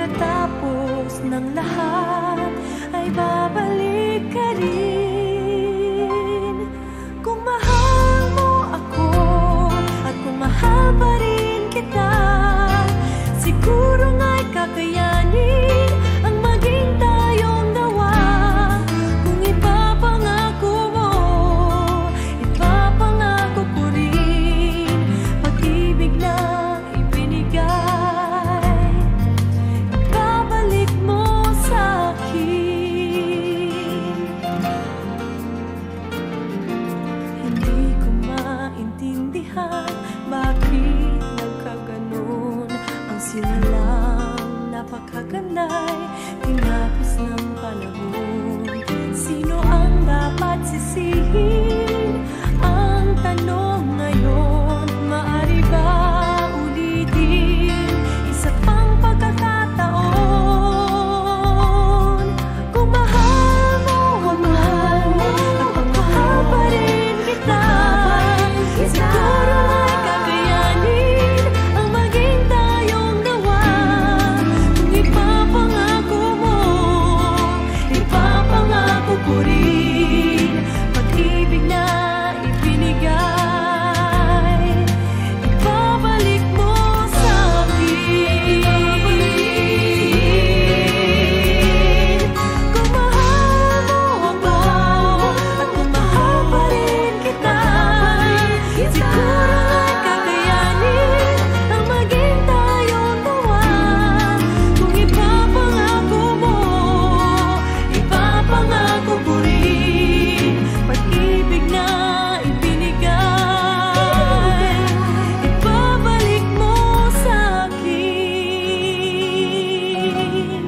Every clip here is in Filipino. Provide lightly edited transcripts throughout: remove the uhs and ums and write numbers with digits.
pagkatapos ng lahat ay babalik ka rin. Kung mahal mo ako at kung mahal pa rin kita, siguro nga'y kakayanin ang maging tayong dalawa. Kung ipapangako mo, ipapangako ko rin pag-ibig na ibinigay, ibabalik mo sa akin. Hindi ko maintindihan bakit nagkaganon ang simulang napakaganda'y tinapos ng panahon. Sino ang dapat sisihin? Ang tanong ngayon, maaari ba ulitin isa pang pagkakataon? Kung mahal mo ako at kung mahal pa rin kita, siguro ay kakayanin ang maging tayong dalawa. Kung ipapangako mo, ipapangako ko rin pag-ibig na ibinigay, ibabalik mo sa akin. Kung mahal mo ako at kung mahal pa rin kita, siguro ay kakayanin ang maging tayong dalawa. Kung ipapangako mo, ipapangako ko rin pag-ibig na ibinigay, ibabalik mo sa akin,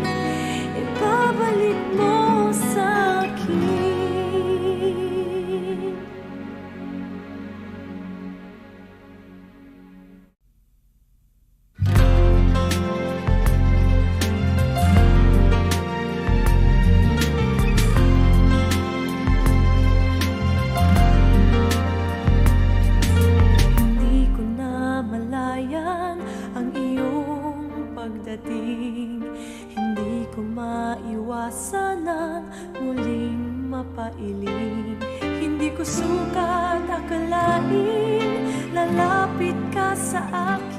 ibabalik mo sa akin. Hindi ko na malayan ang iyong pagdating. Hindi ko maiwasan ang muling mapailing. Hindi ko sukat akalain lalapit ka sa akin.